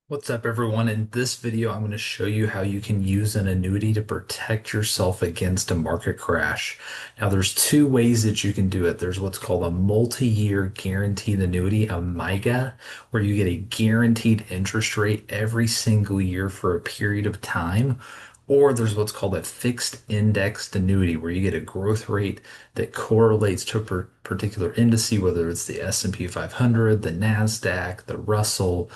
What's up, everyone? In this video, I'm going to show you how you can use an annuity to protect yourself against a market crash. Now, there's two ways that you can do it. There's what's called a multi-year guaranteed annuity, a MIGA, where you get a guaranteed interest rate every single year for a period of time. Or there's what's called a fixed indexed annuity, where you get a growth rate that correlates to a particular index, whether it's the S&P 500, the NASDAQ, the Russell.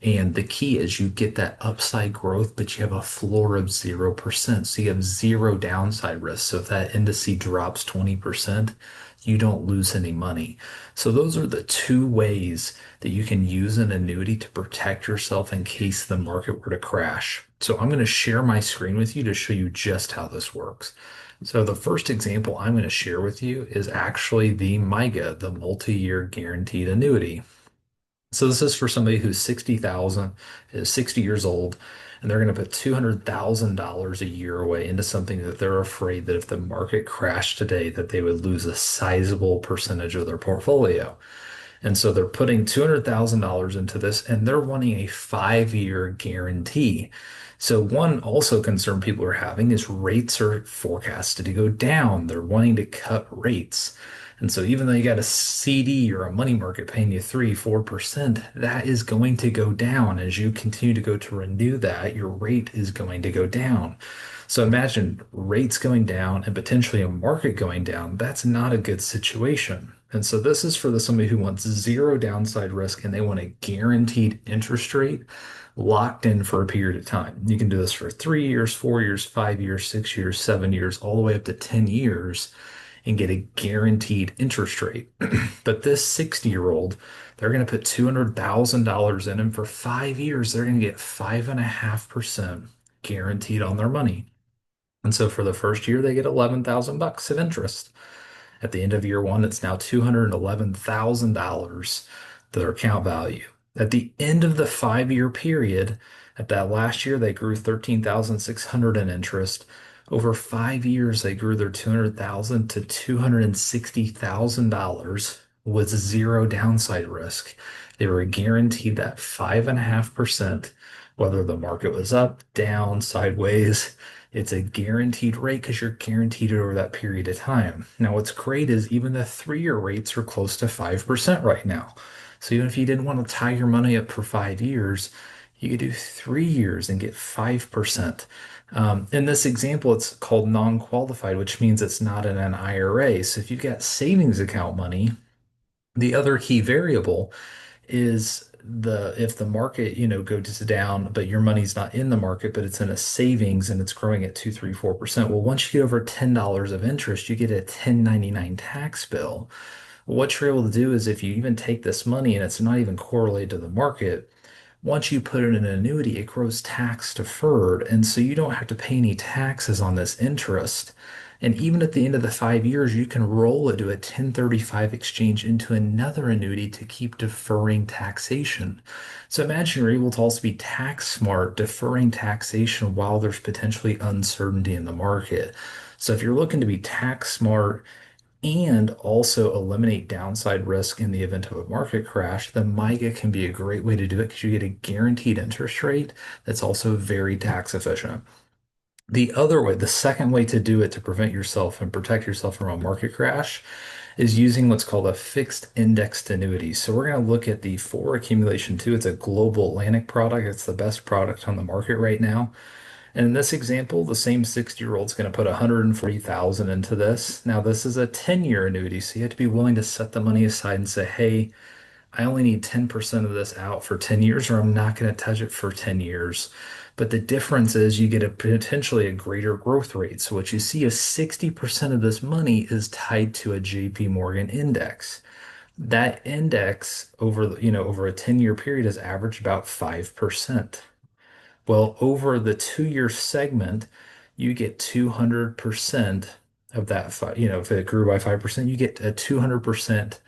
And the key is you get that upside growth, but you have a floor of 0%. So you have zero downside risk. So if that index drops 20%, you don't lose any money. So those are the two ways that you can use an annuity to protect yourself in case the market were to crash. So I'm going to share my screen with you to show you just how this works. So the first example I'm going to share with you is actually the MIGA, the multi-year guaranteed annuity. So this is for somebody who's 60,000, is 60 years old, and they're going to put $200,000 a year away into something that they're afraid that if the market crashed today, that they would lose a sizable percentage of their portfolio. And so they're putting $200,000 into this, and they're wanting a 5-year guarantee. So one also concern people are having is rates are forecasted to go down. They're wanting to cut rates. And so even though you got a CD or a money market paying you 3, 4%, that is going to go down. As you continue to go to renew that, your rate is going to go down. So imagine rates going down and potentially a market going down. That's not a good situation. And so this is for somebody who wants zero downside risk and they want a guaranteed interest rate locked in for a period of time. You can do this for 3 years, 4 years, 5 years, 6 years, 7 years, all the way up to 10 years and get a guaranteed interest rate. But this 60-year-old, they're going to put $200,000 in, and for 5 years, they're going to get 5.5% guaranteed on their money. And so for the first year, they get 11,000 bucks of interest. At the end of year one, it's now $211,000, their account value. At the end of the 5-year period, at that last year, they grew 13,600 in interest. Over 5 years, they grew their 200,000 to $260,000 with zero downside risk. They were guaranteed that 5.5%, whether the market was up, down, sideways. It's a guaranteed rate because you're guaranteed it over that period of time. Now, what's great is even the 3-year rates are close to 5% right now. So even if you didn't want to tie your money up for 5 years, you could do 3 years and get 5%. In this example, it's called non-qualified, which means it's not in an IRA. So if you've got savings account money, the other key variable is the if the market, goes down, but your money's not in the market, but it's in a savings and it's growing at 2, 3, 4%. Well, once you get over $10 of interest, you get a 1099 tax bill. What you're able to do is if you even take this money and it's not even correlated to the market, once you put it in an annuity, it grows tax deferred. And so you don't have to pay any taxes on this interest. And even at the end of the 5 years, you can roll it to a 1035 exchange into another annuity to keep deferring taxation. So imagine you're able to also be tax smart, deferring taxation while there's potentially uncertainty in the market. So if you're looking to be tax smart, and also eliminate downside risk in the event of a market crash, the MIGA can be a great way to do it because you get a guaranteed interest rate that's also very tax efficient. The other way, the second way to do it to prevent yourself and protect yourself from a market crash is using what's called a fixed indexed annuity. So we're going to look at the 4 accumulation 2. It's a global Atlantic product. It's the best product on the market right now. And in this example, the same 60-year-old is going to put 140,000 into this. Now, this is a 10-year annuity, so you have to be willing to set the money aside and say, hey, I only need 10% of this out for 10 years, or I'm not going to touch it for 10 years. But the difference is you get a potentially a greater growth rate. So what you see is 60% of this money is tied to a JP Morgan index. That index over a 10-year period has averaged about 5%. Well, over the 2-year segment, you get 200% of that. If it grew by 5%, you get a 200%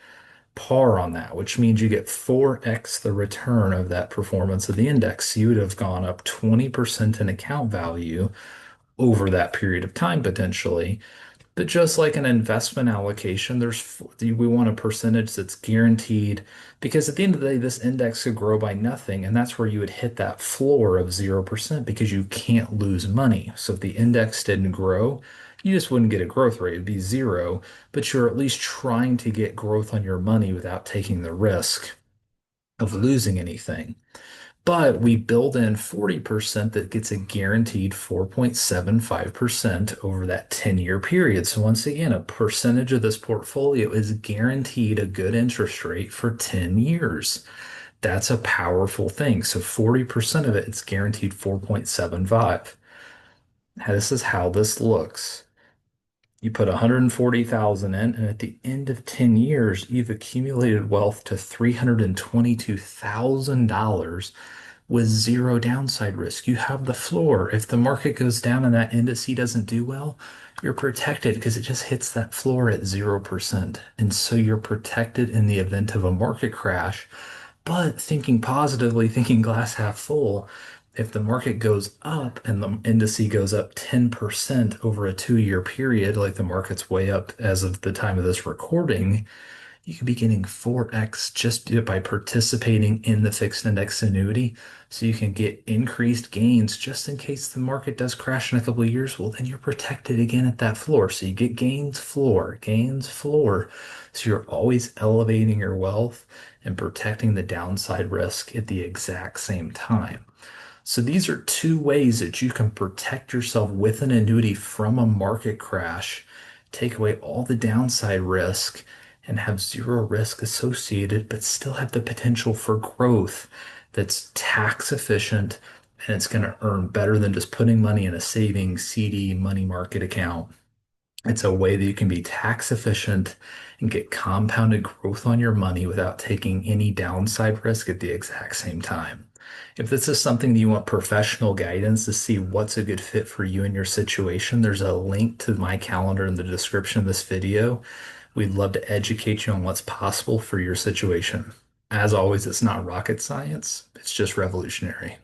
par on that, which means you get 4x the return of that performance of the index. You would have gone up 20% in account value over that period of time potentially. But just like an investment allocation, we want a percentage that's guaranteed because at the end of the day, this index could grow by nothing, and that's where you would hit that floor of 0% because you can't lose money. So if the index didn't grow, you just wouldn't get a growth rate. It'd be zero, but you're at least trying to get growth on your money without taking the risk of losing anything. But we build in 40% that gets a guaranteed 4.75% over that 10-year period. So once again, a percentage of this portfolio is guaranteed a good interest rate for 10 years. That's a powerful thing. So 40% of it, it's guaranteed 4.75. This is how this looks. You put 140,000 in, and at the end of 10 years, you've accumulated wealth to $322,000 with zero downside risk. You have the floor. If the market goes down and that indice doesn't do well, you're protected because it just hits that floor at 0%. And so you're protected in the event of a market crash. But thinking positively, thinking glass half full, if the market goes up and the indice goes up 10% over a 2-year period, like the market's way up as of the time of this recording, you could be getting 4x just by participating in the fixed index annuity. So you can get increased gains just in case the market does crash in a couple of years. Well, then you're protected again at that floor. So you get gains, floor, gains, floor. So you're always elevating your wealth and protecting the downside risk at the exact same time. So these are two ways that you can protect yourself with an annuity from a market crash, take away all the downside risk, and have zero risk associated, but still have the potential for growth that's tax efficient and it's going to earn better than just putting money in a savings CD money market account. It's a way that you can be tax efficient and get compounded growth on your money without taking any downside risk at the exact same time. If this is something that you want professional guidance to see what's a good fit for you and your situation, there's a link to my calendar in the description of this video. We'd love to educate you on what's possible for your situation. As always, it's not rocket science, it's just revolutionary.